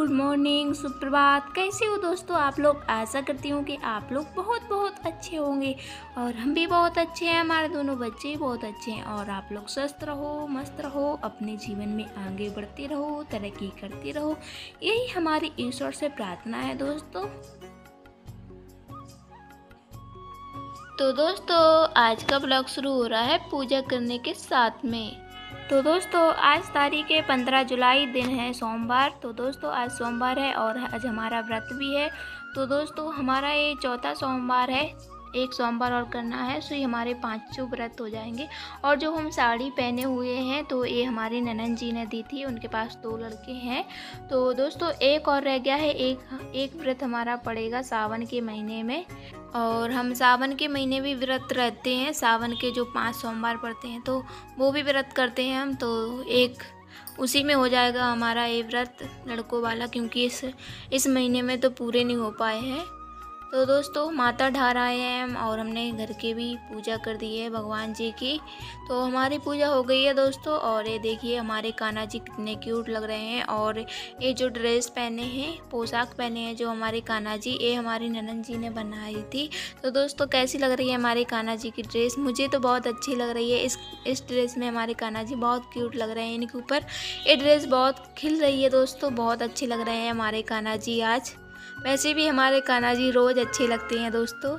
Good morning, सुप्रभात। कैसे हो दोस्तों आप लोग? आशा करती हूँ कि आप लोग बहुत बहुत अच्छे होंगे और हम भी बहुत अच्छे हैं। हमारे दोनों बच्चे भी बहुत अच्छे हैं और आप लोग स्वस्थ रहो, मस्त रहो, अपने जीवन में आगे बढ़ते रहो, तरक्की करते रहो। यही हमारी ईश्वर से प्रार्थना है दोस्तों। तो दोस्तों आज का ब्लॉग शुरू हो रहा है पूजा करने के साथ में। तो दोस्तों आज तारीख है 15 जुलाई, दिन है सोमवार। तो दोस्तों आज सोमवार है और आज हमारा व्रत भी है। तो दोस्तों हमारा ये चौथा सोमवार है, एक सोमवार और करना है, सो ये हमारे 5 व्रत हो जाएंगे। और जो हम साड़ी पहने हुए हैं तो ये हमारी ननंद जी ने दी थी, उनके पास 2 लड़के हैं। तो दोस्तों एक और रह गया है, एक व्रत हमारा पड़ेगा सावन के महीने में। और हम सावन के महीने भी व्रत रहते हैं, सावन के जो 5 सोमवार पड़ते हैं तो वो भी व्रत करते हैं हम। तो एक उसी में हो जाएगा हमारा ये व्रत लड़कों वाला, क्योंकि इस महीने में तो पूरे नहीं हो पाए हैं। तो दोस्तों माता ढार आए हैं हम और हमने घर के भी पूजा कर दी है भगवान जी की। तो हमारी पूजा हो गई है दोस्तों। और ये देखिए हमारे कान्हा जी कितने क्यूट लग रहे हैं। और ये जो ड्रेस पहने हैं, पोशाक पहने हैं जो हमारे कान्हा जी, ये हमारी ननंद जी ने बनाई थी। तो दोस्तों कैसी लग रही है हमारे कान्हा जी की ड्रेस? मुझे तो बहुत अच्छी लग रही है। इस ड्रेस में हमारे कान्हा जी बहुत क्यूट लग रहे हैं। इनके ऊपर ये ड्रेस बहुत खिल रही है दोस्तों, बहुत अच्छे लग रहे हैं हमारे कान्हा जी आज। वैसे भी हमारे कान्हा जी रोज़ अच्छे लगते हैं दोस्तों।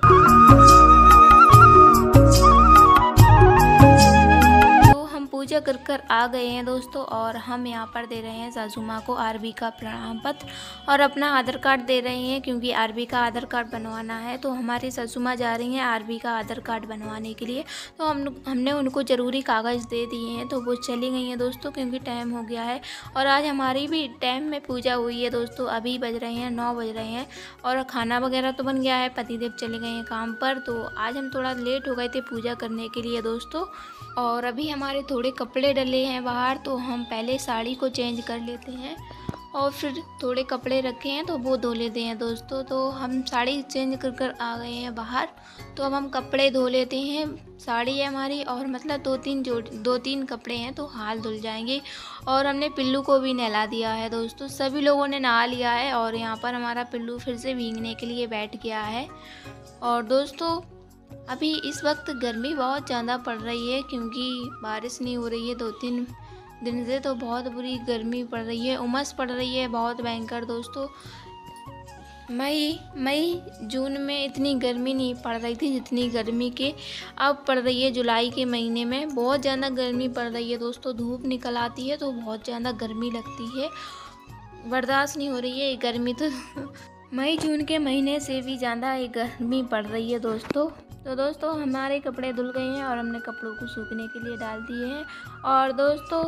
पूजा कर आ गए हैं दोस्तों और हम यहाँ पर दे रहे हैं सासू माँ को आरबी का प्रमाण पत्र और अपना आधार कार्ड दे रहे हैं, क्योंकि आरबी का आधार कार्ड बनवाना है। तो हमारी सासू माँ जा रही हैं आरबी का आधार कार्ड बनवाने के लिए। तो हमने उनको ज़रूरी कागज़ दे दिए हैं, तो वो चली गई हैं दोस्तों, क्योंकि टाइम हो गया है। और आज हमारी भी टाइम में पूजा हुई है दोस्तों। अभी बज रहे हैं 9 बज रहे हैं और खाना वगैरह तो बन गया है, पतिदेव चले गए हैं काम पर। तो आज हम थोड़ा लेट हो गए थे पूजा करने के लिए दोस्तों। और अभी हमारे थोड़े कपड़े डले हैं बाहर, तो हम पहले साड़ी को चेंज कर लेते हैं और फिर थोड़े कपड़े रखे हैं तो वो धो लेते हैं दोस्तों। तो हम साड़ी चेंज कर आ गए हैं बाहर। तो अब हम कपड़े धो लेते हैं। साड़ी है हमारी और मतलब 2-3 कपड़े हैं तो हाल धुल जाएंगे। और हमने पिल्लू को भी नहला दिया है दोस्तों, सभी लोगों ने नहा लिया है। और यहाँ पर हमारा पिल्लू फिर से भीगने के लिए बैठ गया है। और दोस्तों अभी इस वक्त गर्मी बहुत ज़्यादा पड़ रही है, क्योंकि बारिश नहीं हो रही है 2-3 दिन से। तो बहुत बुरी गर्मी पड़ रही है, उमस पड़ रही है बहुत भयंकर दोस्तों। मई जून में इतनी गर्मी नहीं पड़ रही थी जितनी गर्मी के अब पड़ रही है जुलाई के महीने में। बहुत ज़्यादा गर्मी पड़ रही है दोस्तों, धूप निकल आती है तो बहुत ज़्यादा गर्मी लगती है, बर्दाश्त नहीं हो रही है ये गर्मी। तो मई जून के महीने से भी ज़्यादा ये गर्मी पड़ रही है दोस्तों। तो दोस्तों हमारे कपड़े धुल गए हैं और हमने कपड़ों को सूखने के लिए डाल दिए हैं। और दोस्तों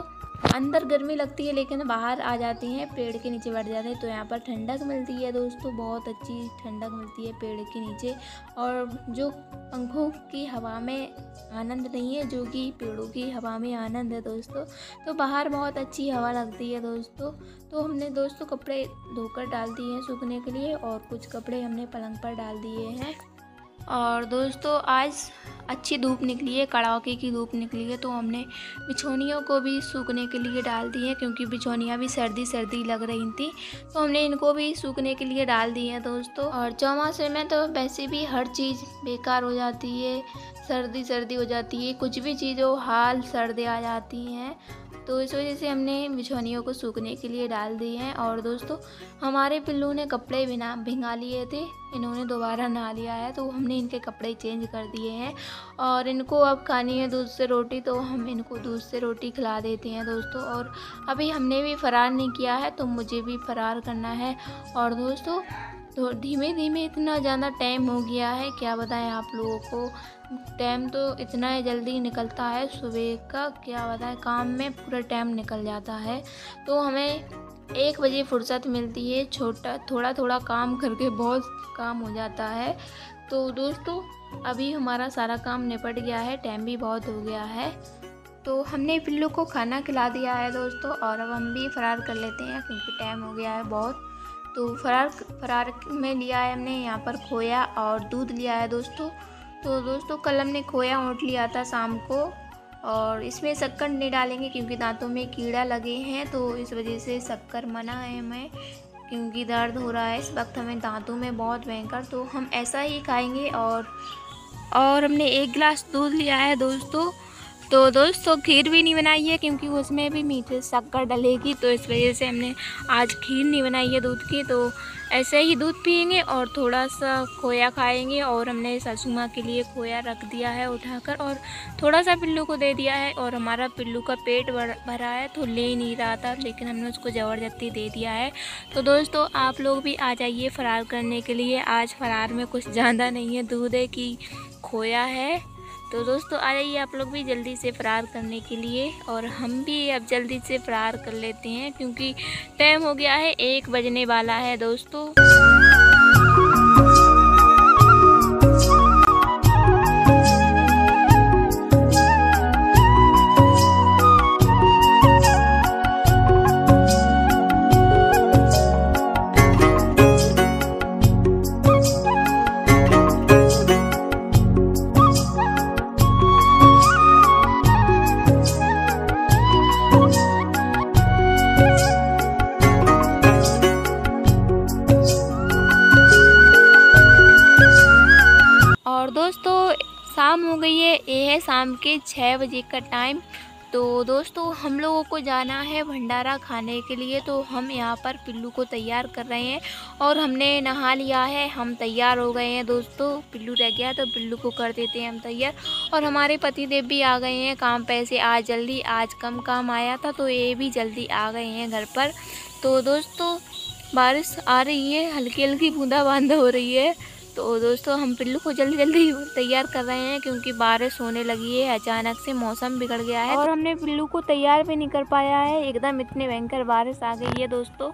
अंदर गर्मी लगती है लेकिन बाहर आ जाते हैं, पेड़ के नीचे बैठ जाते हैं तो यहाँ पर ठंडक मिलती है दोस्तों, बहुत अच्छी ठंडक मिलती है पेड़ के नीचे। और जो पंखों की हवा में आनंद नहीं है, जो कि पेड़ों की हवा में आनंद है दोस्तों। तो बाहर बहुत अच्छी हवा लगती है दोस्तों। तो हमने दोस्तों कपड़े धोकर डाल दिए हैं सूखने के लिए और कुछ कपड़े हमने पलंग पर डाल दिए हैं। और दोस्तों आज अच्छी धूप निकली है, कड़ाके की धूप निकली है, तो हमने बिछौनियों को भी सूखने के लिए डाल दी है, क्योंकि बिछौनियाँ भी सर्दी लग रही थी तो हमने इनको भी सूखने के लिए डाल दी है दोस्तों। और चौमासे में तो वैसे भी हर चीज़ बेकार हो जाती है, सर्दी हो जाती है, कुछ भी चीज़ हो हाल सर्दी आ जाती हैं। तो इस वजह से हमने बिछौनियों को सूखने के लिए डाल दिए हैं। और दोस्तों हमारे पिल्लू ने कपड़े भिंगा लिए थे, इन्होंने दोबारा नहा लिया है तो हमने इनके कपड़े चेंज कर दिए हैं। और इनको अब खानी है दूध से रोटी, तो हम इनको दूध से रोटी खिला देते हैं दोस्तों। और अभी हमने भी फरार नहीं किया है तो मुझे भी फरार करना है। और दोस्तों तो धीमे धीमे इतना ज़्यादा टाइम हो गया है, क्या बताएं आप लोगों को। टाइम तो इतना जल्दी निकलता है सुबह का, क्या बताएं, काम में पूरा टाइम निकल जाता है। तो हमें 1 बजे फुर्सत मिलती है, थोड़ा काम करके बहुत काम हो जाता है। तो दोस्तों अभी हमारा सारा काम निपट गया है, टाइम भी बहुत हो गया है। तो हमने पिल्लू को खाना खिला दिया है दोस्तों और अब हम भी फरार कर लेते हैं, क्योंकि टाइम हो गया है बहुत। तो फरार में लिया है हमने यहाँ पर खोया और दूध लिया है दोस्तों। तो दोस्तों कल हमने खोया ऊँट लिया था शाम को, और इसमें शक्कर नहीं डालेंगे क्योंकि दांतों में कीड़ा लगे हैं, तो इस वजह से शक्कर मना है हमें। क्योंकि दर्द हो रहा है इस वक्त हमें दांतों में बहुत भयंकर, तो हम ऐसा ही खाएंगे। और हमने 1 गिलास दूध लिया है दोस्तों। तो दोस्तों खीर भी नहीं बनाई है क्योंकि उसमें भी मीठे शक्कर डलेगी, तो इस वजह से हमने आज खीर नहीं बनाई है दूध की। तो ऐसे ही दूध पियेंगे और थोड़ा सा खोया खाएंगे। और हमने सासू माँ के लिए खोया रख दिया है उठाकर, और थोड़ा सा पिल्लू को दे दिया है। और हमारा पिल्लू का पेट भरा है तो ले नहीं रहा था, लेकिन हमने उसको ज़बरदस्ती दे दिया है। तो दोस्तों आप लोग भी आ जाइए फ़रार करने के लिए। आज फ़रार में कुछ ज़्यादा नहीं है, दूध है कि खोया है। तो दोस्तों आ जाइए आप लोग भी जल्दी से फ़रार करने के लिए, और हम भी अब जल्दी से फ़रार कर लेते हैं क्योंकि टाइम हो गया है, 1 बजने वाला है दोस्तों। और दोस्तों शाम हो गई है, ये है शाम के 6 बजे का टाइम। तो दोस्तों हम लोगों को जाना है भंडारा खाने के लिए, तो हम यहाँ पर पिल्लू को तैयार कर रहे हैं। और हमने नहा लिया है, हम तैयार हो गए हैं दोस्तों। पिल्लू रह गया तो पिल्लू को कर देते हैं हम तैयार। और हमारे पतिदेव भी आ गए हैं काम पे से आज जल्दी, आज कम काम आया था तो ये भी जल्दी आ गए हैं घर पर। तो दोस्तों बारिश आ रही है, हल्की हल्की बूंदाबांदी हो रही है। तो दोस्तों हम पिल्लू को जल्दी जल्दी तैयार कर रहे हैं क्योंकि बारिश होने लगी है, अचानक से मौसम बिगड़ गया है और हमने पिल्लू को तैयार भी नहीं कर पाया है, एकदम इतने भयंकर बारिश आ गई है दोस्तों।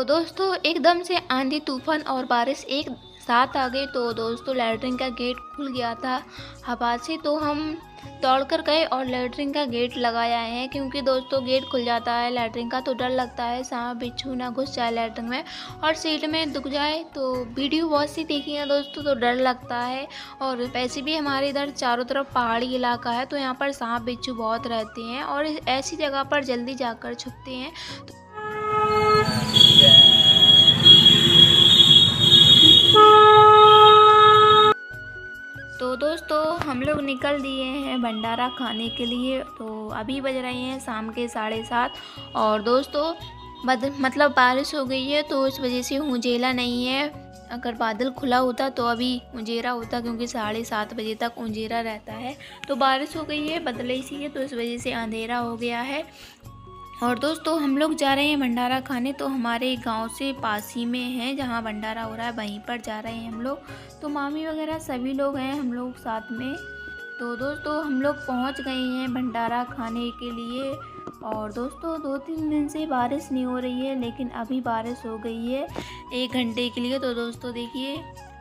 दोस्तों एकदम से आंधी तूफान और बारिश एक साथ आ गई। तो दोस्तों लैट्रिन का गेट खुल गया था हवा से, तो हम दौड़कर गए और लैट्रिन का गेट लगाया है क्योंकि दोस्तों गेट खुल जाता है लैट्रिन का तो डर लगता है सांप बिच्छू ना घुस जाए लैट्रिन में और सीट में दुख जाए। तो वीडियो बहुत सी देखी है दोस्तों तो डर लगता है। और वैसे भी हमारे इधर चारों तरफ पहाड़ी इलाका है तो यहाँ पर सांप बिच्छू बहुत रहते हैं और ऐसी जगह पर जल्दी जाकर छुपते हैं। तो दोस्तों हम लोग निकल दिए हैं भंडारा खाने के लिए। तो अभी बज रहे हैं शाम के 7:30 और दोस्तों मतलब बारिश हो गई है तो इस वजह से उजेला नहीं है। अगर बादल खुला होता तो अभी उजेरा होता क्योंकि 7:30 बजे तक उजेरा रहता है। तो बारिश हो गई है, बदली सी है तो इस वजह से अंधेरा हो गया है। और दोस्तों हम लोग जा रहे हैं भंडारा खाने, तो हमारे गांव से पास ही में है जहां भंडारा हो रहा है वहीं पर जा रहे हैं हम लोग। तो मामी वगैरह सभी लोग हैं हम लोग साथ में। तो दोस्तों हम लोग पहुंच गए हैं भंडारा खाने के लिए। और दोस्तों 2-3 दिन से बारिश नहीं हो रही है लेकिन अभी बारिश हो गई है 1 घंटे के लिए। तो दोस्तों देखिए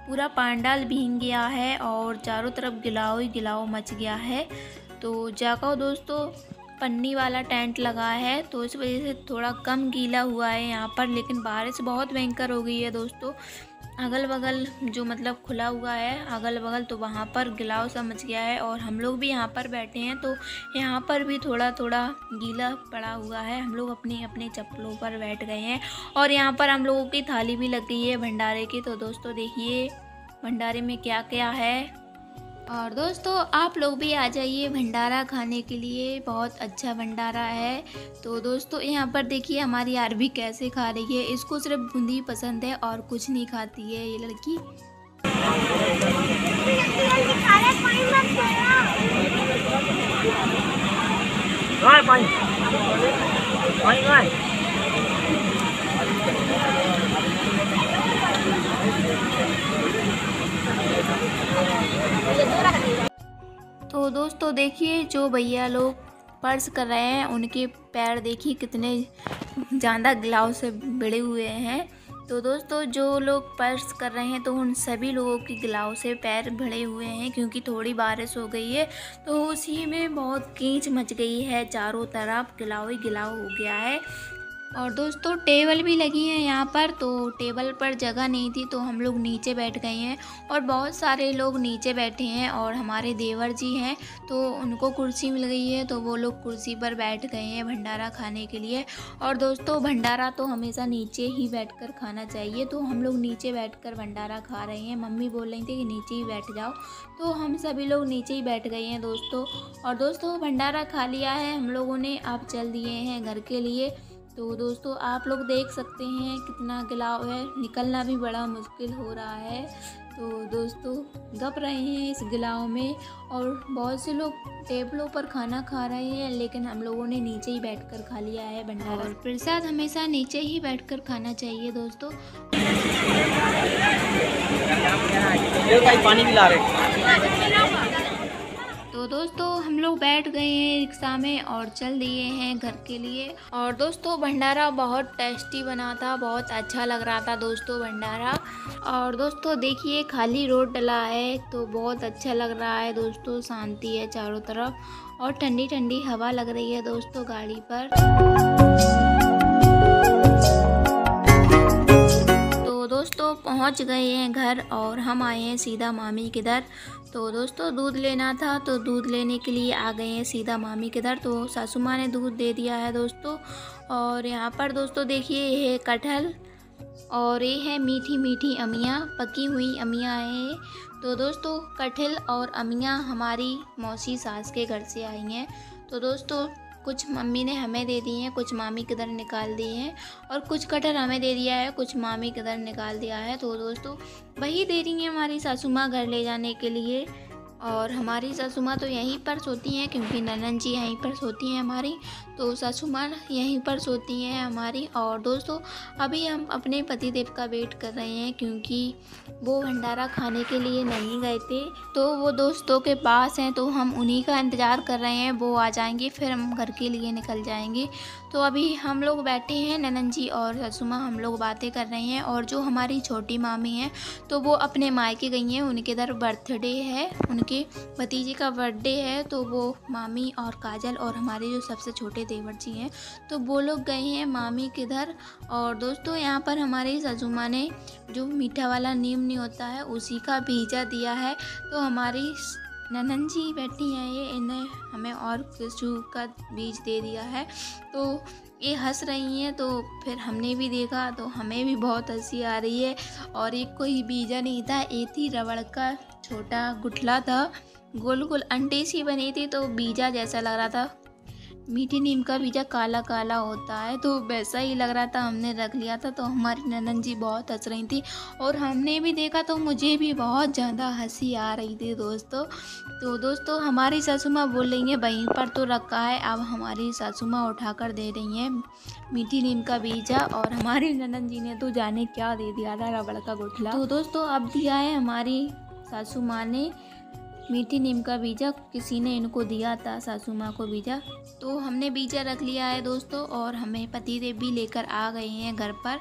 पूरा पंडाल भीग गया है और चारों तरफ गिलाव ही गिलाव मच गया है। तो जाकर दोस्तों पन्नी वाला टेंट लगा है तो इस वजह से थोड़ा कम गीला हुआ है यहाँ पर, लेकिन बारिश बहुत भयंकर हो गई है दोस्तों। अगल बगल जो मतलब खुला हुआ है अगल बगल तो वहाँ पर गिलाव सा मच गया है और हम लोग भी यहाँ पर बैठे हैं तो यहाँ पर भी थोड़ा थोड़ा गीला पड़ा हुआ है। हम लोग अपनी अपनी चप्पलों पर बैठ गए हैं और यहाँ पर हम लोगों की थाली भी लग गई है भंडारे की। तो दोस्तों देखिए भंडारे में क्या क्या है। और दोस्तों आप लोग भी आ जाइए भंडारा खाने के लिए, बहुत अच्छा भंडारा है। तो दोस्तों यहाँ पर देखिए हमारी आरबी कैसे खा रही है, इसको सिर्फ बूंदी पसंद है और कुछ नहीं खाती है ये लड़की। तो दोस्तों देखिए जो भैया लोग पर्स कर रहे हैं उनके पैर देखिए कितने ज़्यादा ग्लाव से भिड़े हुए हैं। तो दोस्तों जो लोग पर्स कर रहे हैं तो उन सभी लोगों की गिलाव से पैर भिड़े हुए हैं, क्योंकि थोड़ी बारिश हो गई है तो उसी में बहुत कीच मच गई है। चारों तरफ गिलाव ही गिलाव हो गया है। और दोस्तों टेबल भी लगी है यहाँ पर, तो टेबल पर जगह नहीं थी तो हम लोग नीचे बैठ गए हैं और बहुत सारे लोग नीचे बैठे हैं। और हमारे देवर जी हैं तो उनको कुर्सी मिल गई है तो वो लोग कुर्सी पर बैठ गए हैं भंडारा खाने के लिए। और दोस्तों भंडारा तो हमेशा नीचे ही बैठकर खाना चाहिए, तो हम लोग नीचे बैठकर भंडारा खा रहे हैं। मम्मी बोल रही थी कि नीचे ही बैठ जाओ, तो हम सभी लोग नीचे ही बैठ गए हैं दोस्तों। और दोस्तों भंडारा खा लिया है हम लोगों ने, अब चल दिए हैं घर के लिए। तो दोस्तों आप लोग देख सकते हैं कितना गिलाव है, निकलना भी बड़ा मुश्किल हो रहा है। तो दोस्तों गप रहे हैं इस गिलाव में, और बहुत से लोग टेबलों पर खाना खा रहे हैं, लेकिन हम लोगों ने नीचे ही बैठकर खा लिया है भंडारा। और प्रसाद हमेशा नीचे ही बैठकर खाना चाहिए दोस्तों। पानी भी ला रहे। तो दोस्तों हम लोग बैठ गए हैं रिक्शा में और चल दिए हैं घर के लिए। और दोस्तों भंडारा बहुत टेस्टी बना था, बहुत अच्छा लग रहा था दोस्तों भंडारा। और दोस्तों देखिए खाली रोड डला है तो बहुत अच्छा लग रहा है दोस्तों, शांति है चारों तरफ और ठंडी ठंडी हवा लग रही है दोस्तों गाड़ी पर। दोस्तों पहुंच गए हैं घर और हम आए हैं सीधा मामी के घर। तो दोस्तों दूध लेना था तो दूध लेने के लिए आ गए हैं सीधा मामी के घर। तो सासू माँ ने दूध दे दिया है दोस्तों। और यहाँ पर दोस्तों देखिए ये है कटहल और ये है मीठी मीठी अमियाँ, पकी हुई अमियाँ हैं। तो दोस्तों कटहल और अमियाँ हमारी मौसी सास के घर से आई हैं। तो दोस्तों कुछ मम्मी ने हमें दे दी हैं, कुछ मामी के दर निकाल दिए हैं, और कुछ कटहल हमें दे दिया है, कुछ मामी के दर निकाल दिया है। तो दोस्तों वही दे रही हैं हमारी सासू माँ घर ले जाने के लिए। और हमारी सासू माँ तो यहीं पर सोती हैं, क्योंकि ननन जी यहीं पर सोती हैं हमारी, तो सासू माँ यहीं पर सोती हैं हमारी। और दोस्तों अभी हम अपने पतिदेव का वेट कर रहे हैं, क्योंकि वो भंडारा खाने के लिए नहीं गए थे, तो वो दोस्तों के पास हैं, तो हम उन्हीं का इंतज़ार कर रहे हैं। वो आ जाएंगे फिर हम घर के लिए निकल जाएंगे। तो अभी हम लोग बैठे हैं, ननन जी और सासू माँ, हम लोग बातें कर रहे हैं। और जो हमारी छोटी मामी हैं तो वो अपने मायके गई हैं, उनके इधर बर्थडे है, उनके भतीजे का बर्थडे है। तो वो मामी और काजल और हमारे जो सबसे छोटे देवर जी हैं तो वो लोग गए हैं मामी के घर। और दोस्तों यहाँ पर हमारी सासू माँ ने जो मीठा वाला नीम नहीं होता है उसी का बीजा दिया है। तो हमारी ननन जी बैठी हैं, ये इन्हें हमें और किसी का बीज दे दिया है। तो ये हंस रही हैं, तो फिर हमने भी देखा तो हमें भी बहुत हंसी आ रही है। और एक कोई बीजा नहीं था, एक थी रबड़ का छोटा गुठला था, गोल गोल अंडे सी बनी थी, तो बीजा जैसा लग रहा था। मीठी नीम का बीजा काला काला होता है, तो वैसा ही लग रहा था, हमने रख लिया था। तो हमारी ननन जी बहुत हंस रही थी और हमने भी देखा तो मुझे भी बहुत ज़्यादा हंसी आ रही थी दोस्तों। तो दोस्तों हमारी सासू माँ बोल रही हैं वहीं पर तो रखा है, अब हमारी सासू माँ उठाकर दे रही हैं मीठी नीम का बीजा। और हमारी ननन जी ने तो जाने क्या दे दिया था, रबड़ का गुठला। तो दोस्तों अब दिया है हमारी सासू माँ ने मीठी नीम का बीजा, किसी ने इनको दिया था सासू माँ को बीजा। तो हमने बीजा रख लिया है दोस्तों, और हमें पतिदेव भी लेकर आ गए हैं घर पर।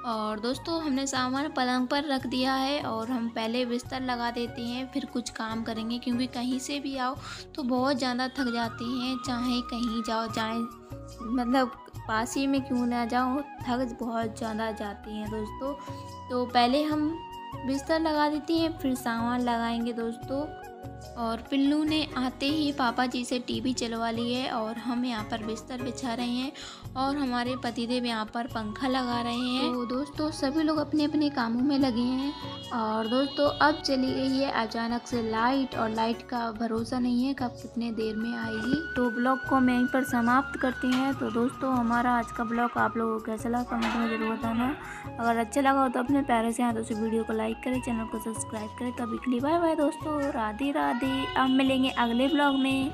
और दोस्तों हमने सामान पलंग पर रख दिया है और हम पहले बिस्तर लगा देते हैं, फिर कुछ काम करेंगे, क्योंकि कहीं से भी आओ तो बहुत ज़्यादा थक जाते हैं, चाहे कहीं जाओ, चाहे मतलब पास ही में क्यों ना जाओ, थक बहुत ज़्यादा जाती हैं दोस्तों। तो पहले हम बिस्तर लगा देते हैं, फिर सामान लगाएंगे दोस्तों। और पिल्लू ने आते ही पापा जी से टीवी चलवा ली है और हम यहाँ पर बिस्तर बिछा रहे हैं और हमारे पतिदेव यहाँ पर पंखा लगा रहे हैं। तो दोस्तों सभी लोग अपने अपने कामों में लगे हैं। और दोस्तों अब चली गई है अचानक से लाइट, और लाइट का भरोसा नहीं है कब कितने देर में आएगी। तो ब्लॉग को हम यहीं पर समाप्त करते हैं। तो दोस्तों हमारा आज का ब्लॉग आप लोगों को कैसा लगा कमेंट में जरूर बताना। अगर अच्छा लगा हो तो अपने प्यारे से हाथों से वीडियो को लाइक करें, चैनल को सब्सक्राइब करें। तभी के लिए बाय बाय दोस्तों, राधे राधे। अब मिलेंगे अगले ब्लॉग में।